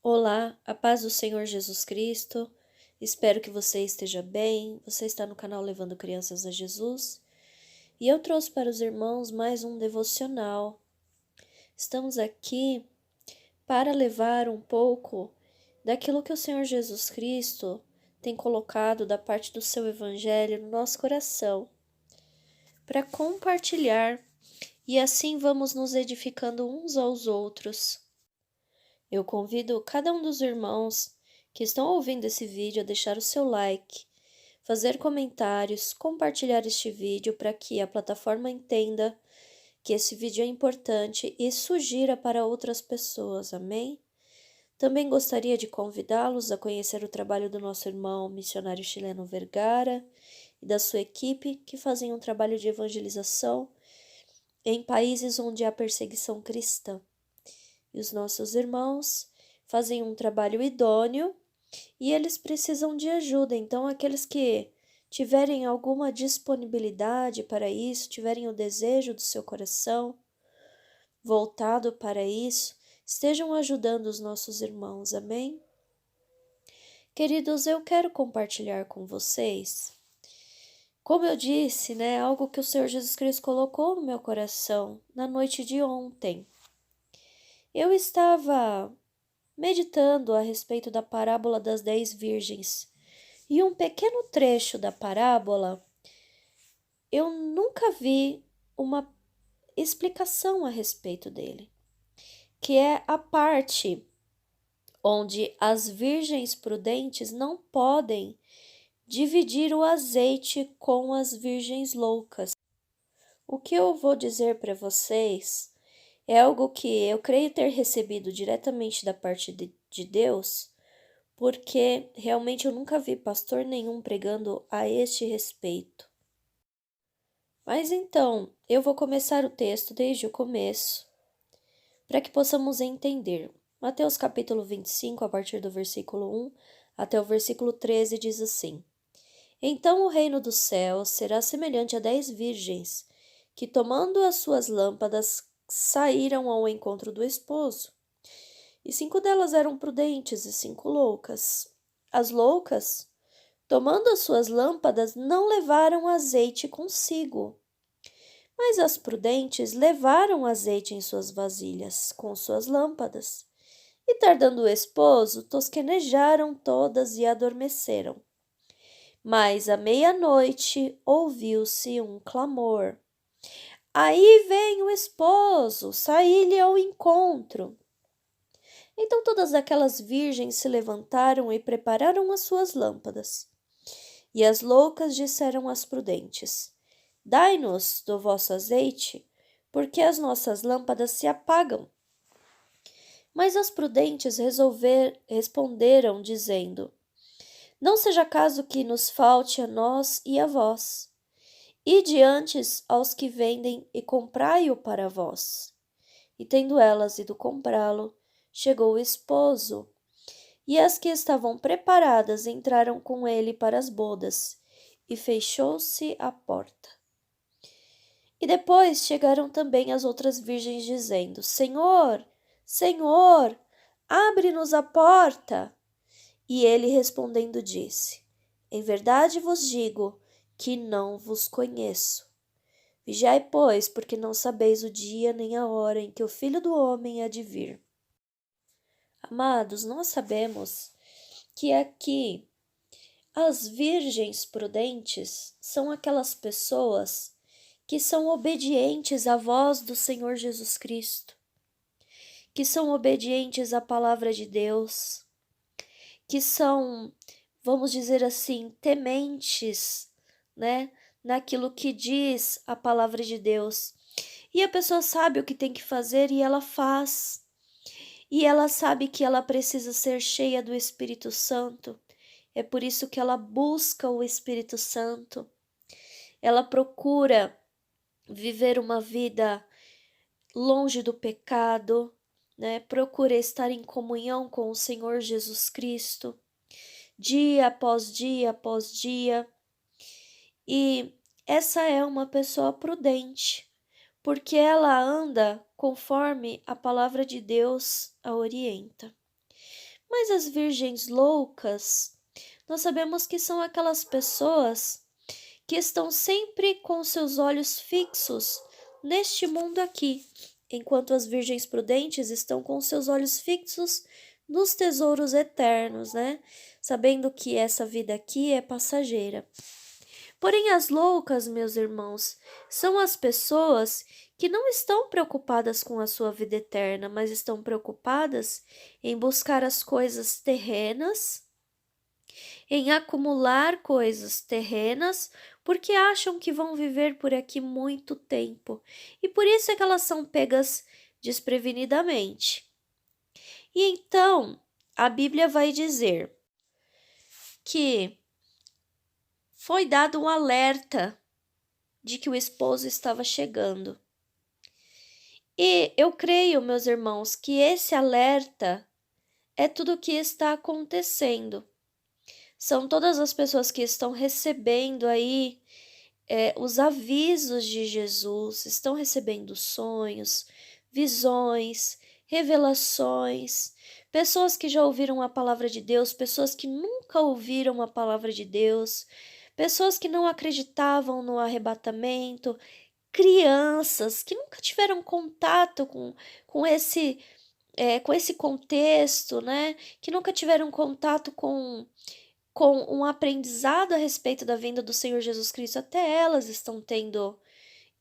Olá, a paz do Senhor Jesus Cristo. Espero que você esteja bem. Você está no canal Levando Crianças a Jesus e eu trouxe para os irmãos mais um devocional. Estamos aqui para levar um pouco daquilo que o Senhor Jesus Cristo tem colocado da parte do seu Evangelho no nosso coração, para compartilhar e assim vamos nos edificando uns aos outros. Eu convido cada um dos irmãos que estão ouvindo esse vídeo a deixar o seu like, fazer comentários, compartilhar este vídeo para que a plataforma entenda que esse vídeo é importante e sugira para outras pessoas, amém? Também gostaria de convidá-los a conhecer o trabalho do nosso irmão missionário chileno Vergara e da sua equipe, que fazem um trabalho de evangelização em países onde há perseguição cristã. E os nossos irmãos fazem um trabalho idôneo e eles precisam de ajuda. Então, aqueles que tiverem alguma disponibilidade para isso, tiverem o desejo do seu coração voltado para isso, estejam ajudando os nossos irmãos, amém? Queridos, eu quero compartilhar com vocês, como eu disse, algo que o Senhor Jesus Cristo colocou no meu coração na noite de ontem. Eu estava meditando a respeito da parábola das 10 virgens, e um pequeno trecho da parábola, eu nunca vi uma explicação a respeito dele, que é a parte onde as virgens prudentes não podem dividir o azeite com as virgens loucas. O que eu vou dizer para vocês é algo que eu creio ter recebido diretamente da parte de Deus, porque realmente eu nunca vi pastor nenhum pregando a este respeito. Mas então, eu vou começar o texto desde o começo, para que possamos entender. Mateus capítulo 25, a partir do versículo 1 até o versículo 13, diz assim: Então o reino dos céus será semelhante a 10 virgens, que tomando as suas lâmpadas, saíram ao encontro do esposo. E 5 delas eram prudentes e 5 loucas. As loucas, tomando as suas lâmpadas, não levaram azeite consigo. Mas as prudentes levaram azeite em suas vasilhas, com suas lâmpadas. E tardando o esposo, tosquenejaram todas e adormeceram. Mas à meia-noite ouviu-se um clamor. Aí vem o esposo, saí-lhe ao encontro. Então todas aquelas virgens se levantaram e prepararam as suas lâmpadas. E as loucas disseram às prudentes: Dai-nos do vosso azeite, porque as nossas lâmpadas se apagam. Mas as prudentes responderam, dizendo: Não seja caso que nos falte a nós e a vós. Ide antes aos que vendem e comprai-o para vós. E tendo elas ido comprá-lo, chegou o esposo. E as que estavam preparadas entraram com ele para as bodas, e fechou-se a porta. E depois chegaram também as outras virgens, dizendo: Senhor, Senhor, abre-nos a porta. E ele respondendo disse: Em verdade vos digo que não vos conheço. Vigiai, pois, porque não sabeis o dia nem a hora em que o Filho do Homem há de vir. Amados, nós sabemos que aqui as virgens prudentes são aquelas pessoas que são obedientes à voz do Senhor Jesus Cristo, que são obedientes à palavra de Deus, que são, vamos dizer assim, tementes, naquilo que diz a palavra de Deus. E a pessoa sabe o que tem que fazer e ela faz. E ela sabe que ela precisa ser cheia do Espírito Santo. É por isso que ela busca o Espírito Santo. Ela procura viver uma vida longe do pecado, Procura estar em comunhão com o Senhor Jesus Cristo, dia após dia após dia. E essa é uma pessoa prudente, porque ela anda conforme a palavra de Deus a orienta. Mas as virgens loucas, nós sabemos que são aquelas pessoas que estão sempre com seus olhos fixos neste mundo aqui, enquanto as virgens prudentes estão com seus olhos fixos nos tesouros eternos, né? Sabendo que essa vida aqui é passageira. Porém, as loucas, meus irmãos, são as pessoas que não estão preocupadas com a sua vida eterna, mas estão preocupadas em buscar as coisas terrenas, em acumular coisas terrenas, porque acham que vão viver por aqui muito tempo. E por isso é que elas são pegas desprevenidamente. E então, a Bíblia vai dizer que foi dado um alerta de que o esposo estava chegando. E eu creio, meus irmãos, que esse alerta é tudo o que está acontecendo. São todas as pessoas que estão recebendo aí os avisos de Jesus, estão recebendo sonhos, visões, revelações, pessoas que já ouviram a palavra de Deus, pessoas que nunca ouviram a palavra de Deus, pessoas que não acreditavam no arrebatamento, crianças que nunca tiveram contato com esse contexto, né? Que nunca tiveram contato com um aprendizado a respeito da vinda do Senhor Jesus Cristo. Até elas estão tendo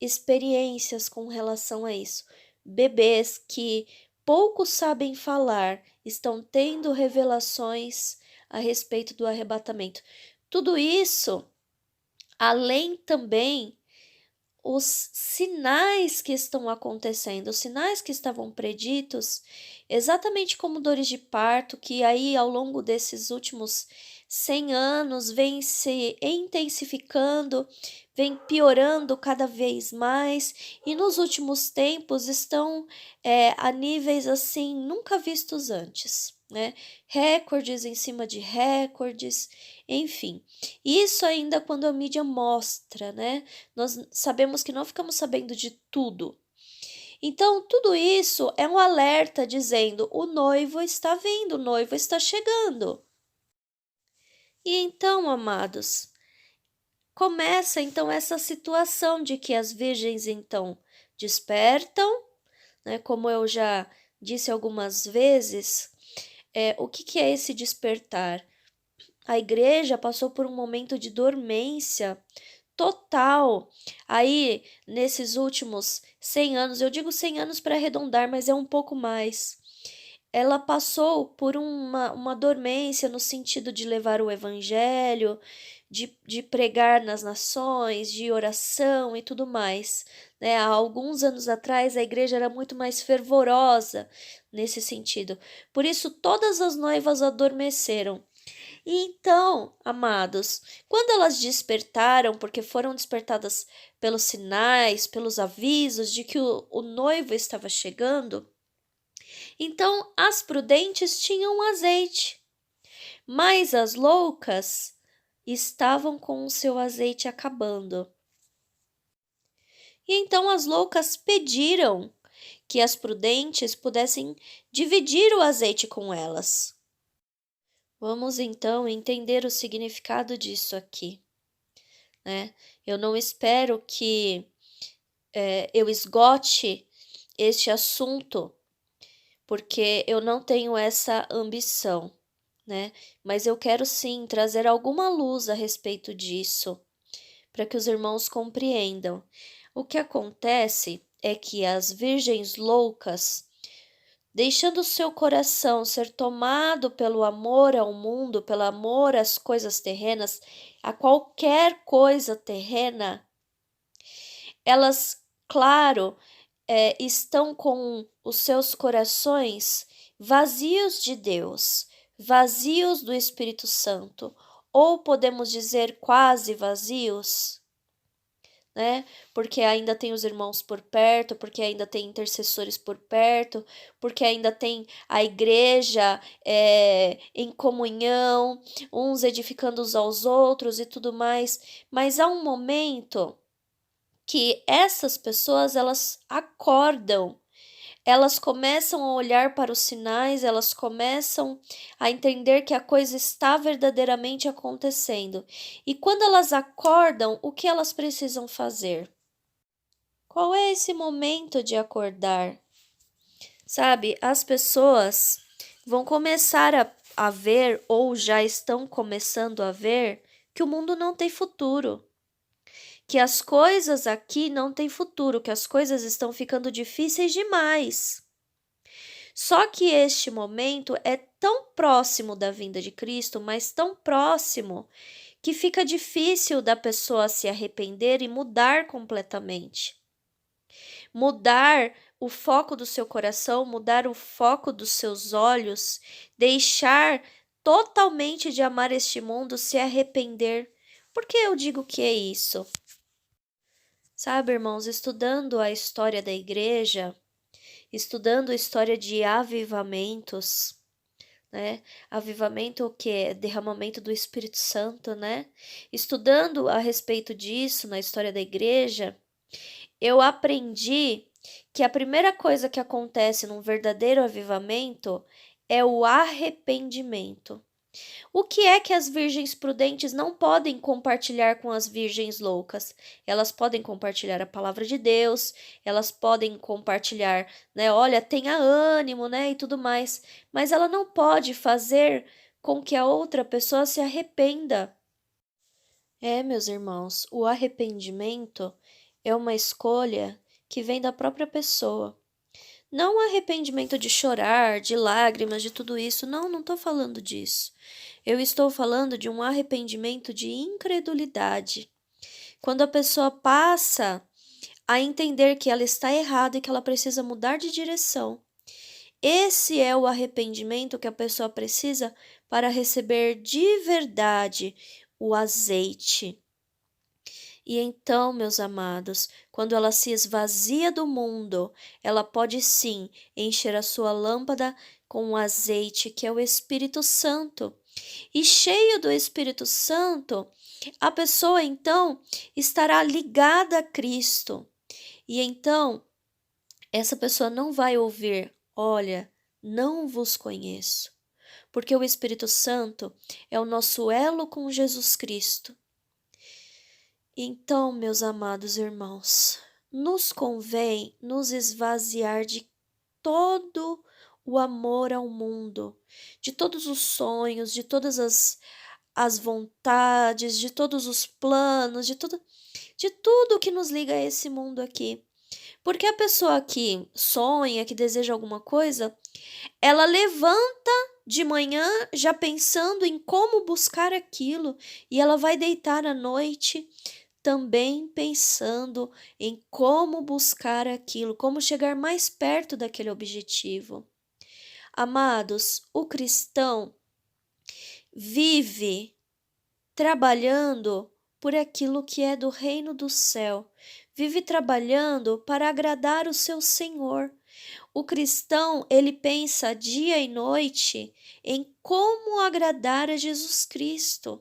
experiências com relação a isso. Bebês que pouco sabem falar estão tendo revelações a respeito do arrebatamento. Tudo isso, além também os sinais que estão acontecendo, os sinais que estavam preditos, exatamente como dores de parto, que aí ao longo desses últimos 100 anos vem se intensificando, vem piorando cada vez mais, e nos últimos tempos estão a níveis assim nunca vistos antes, né? Recordes em cima de recordes, enfim. Isso ainda quando a mídia mostra, né? Nós sabemos que não ficamos sabendo de tudo. Então, tudo isso é um alerta dizendo: o noivo está vindo, o noivo está chegando. E então, amados, começa então essa situação de que as virgens então despertam, né? Como eu já disse algumas vezes, o que é esse despertar? A igreja passou por um momento de dormência total. Aí, nesses últimos 100 anos, eu digo 100 anos para arredondar, mas é um pouco mais. Ela passou por uma dormência no sentido de levar o evangelho, de pregar nas nações, de oração e tudo mais. Né? Há alguns anos atrás, a igreja era muito mais fervorosa nesse sentido. Por isso, todas as noivas adormeceram. E então, amados, quando elas despertaram, porque foram despertadas pelos sinais, pelos avisos de que o noivo estava chegando, então as prudentes tinham azeite, mas as loucas estavam com o seu azeite acabando. E então as loucas pediram que as prudentes pudessem dividir o azeite com elas. Vamos então entender o significado disso aqui, né? Eu não espero que eu esgote este assunto, porque eu não tenho essa ambição, né? Mas eu quero sim trazer alguma luz a respeito disso, para que os irmãos compreendam. O que acontece é que as virgens loucas, deixando seu coração ser tomado pelo amor ao mundo, pelo amor às coisas terrenas, a qualquer coisa terrena, elas, claro, estão com os seus corações vazios de Deus, vazios do Espírito Santo, ou podemos dizer quase vazios, né? Porque ainda tem os irmãos por perto, porque ainda tem intercessores por perto, porque ainda tem a igreja em comunhão, uns edificando uns aos outros e tudo mais. Mas há um momento que essas pessoas elas acordam, elas começam a olhar para os sinais, elas começam a entender que a coisa está verdadeiramente acontecendo. E quando elas acordam, o que elas precisam fazer? Qual é esse momento de acordar? Sabe, as pessoas vão começar a ver, ou já estão começando a ver, que o mundo não tem futuro. Que as coisas aqui não têm futuro, que as coisas estão ficando difíceis demais. Só que este momento é tão próximo da vinda de Cristo, mas tão próximo, que fica difícil da pessoa se arrepender e mudar completamente. Mudar o foco do seu coração, mudar o foco dos seus olhos, deixar totalmente de amar este mundo, se arrepender. Por que eu digo que é isso? Sabe, irmãos, estudando a história da igreja, estudando a história de avivamentos, né? Avivamento, o que é derramamento do Espírito Santo, né? Estudando a respeito disso na história da igreja, eu aprendi que a primeira coisa que acontece num verdadeiro avivamento é o arrependimento. O que é que as virgens prudentes não podem compartilhar com as virgens loucas? Elas podem compartilhar a palavra de Deus, elas podem compartilhar, né? Olha, tenha ânimo, né? E tudo mais. Mas ela não pode fazer com que a outra pessoa se arrependa. É, meus irmãos, o arrependimento é uma escolha que vem da própria pessoa. Não arrependimento de chorar, de lágrimas, de tudo isso. Não, não estou falando disso. Eu estou falando de um arrependimento de incredulidade. Quando a pessoa passa a entender que ela está errada e que ela precisa mudar de direção. Esse é o arrependimento que a pessoa precisa para receber de verdade o azeite. E então, meus amados, quando ela se esvazia do mundo, ela pode sim encher a sua lâmpada com o azeite, que é o Espírito Santo. E cheio do Espírito Santo, a pessoa então estará ligada a Cristo. E então, essa pessoa não vai ouvir: olha, não vos conheço. Porque o Espírito Santo é o nosso elo com Jesus Cristo. Então, meus amados irmãos, nos convém nos esvaziar de todo o amor ao mundo, de todos os sonhos, de todas as vontades, de todos os planos, de tudo que nos liga a esse mundo aqui. Porque a pessoa que sonha, que deseja alguma coisa, ela levanta de manhã já pensando em como buscar aquilo e ela vai deitar à noite também pensando em como buscar aquilo, como chegar mais perto daquele objetivo. Amados, o cristão vive trabalhando por aquilo que é do reino do céu, vive trabalhando para agradar o seu Senhor. O cristão, ele pensa dia e noite em como agradar a Jesus Cristo.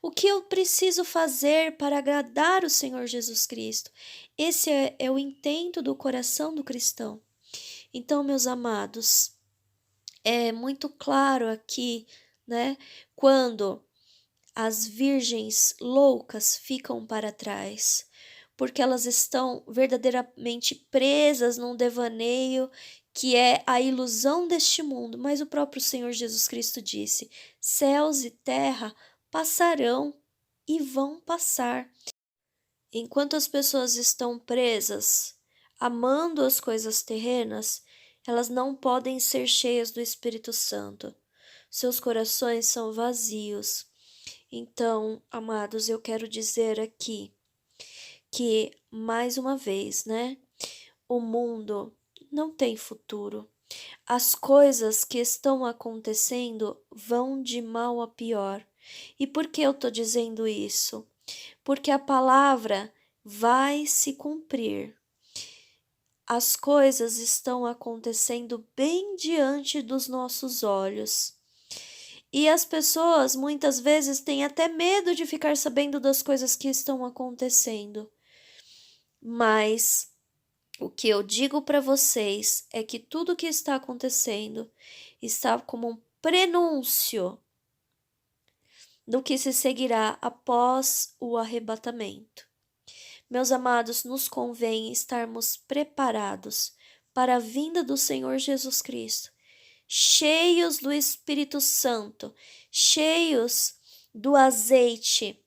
O que eu preciso fazer para agradar o Senhor Jesus Cristo? Esse é o intento do coração do cristão. Então, meus amados, é muito claro aqui, né? Quando as virgens loucas ficam para trás, porque elas estão verdadeiramente presas num devaneio que é a ilusão deste mundo. Mas o próprio Senhor Jesus Cristo disse: céus e terra passarão e vão passar. Enquanto as pessoas estão presas, amando as coisas terrenas, elas não podem ser cheias do Espírito Santo. Seus corações são vazios. Então, amados, eu quero dizer aqui que, mais uma vez, né? O mundo não tem futuro. As coisas que estão acontecendo vão de mal a pior. E por que eu estou dizendo isso? Porque a palavra vai se cumprir. As coisas estão acontecendo bem diante dos nossos olhos. E as pessoas muitas vezes têm até medo de ficar sabendo das coisas que estão acontecendo. Mas O que eu digo para vocês é que tudo o que está acontecendo está como um prenúncio do que se seguirá após o arrebatamento. Meus amados, nos convém estarmos preparados para a vinda do Senhor Jesus Cristo, cheios do Espírito Santo, cheios do azeite,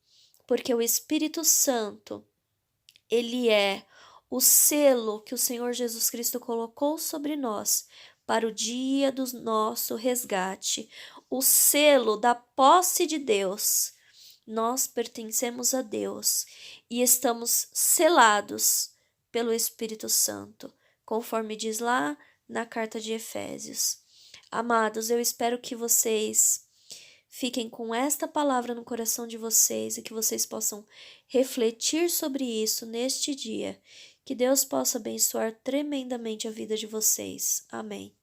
porque o Espírito Santo, ele é o selo que o Senhor Jesus Cristo colocou sobre nós para o dia do nosso resgate, o selo da posse de Deus. Nós pertencemos a Deus e estamos selados pelo Espírito Santo, conforme diz lá na carta de Efésios. Amados, eu espero que vocês fiquem com esta palavra no coração de vocês e que vocês possam refletir sobre isso neste dia. Que Deus possa abençoar tremendamente a vida de vocês. Amém.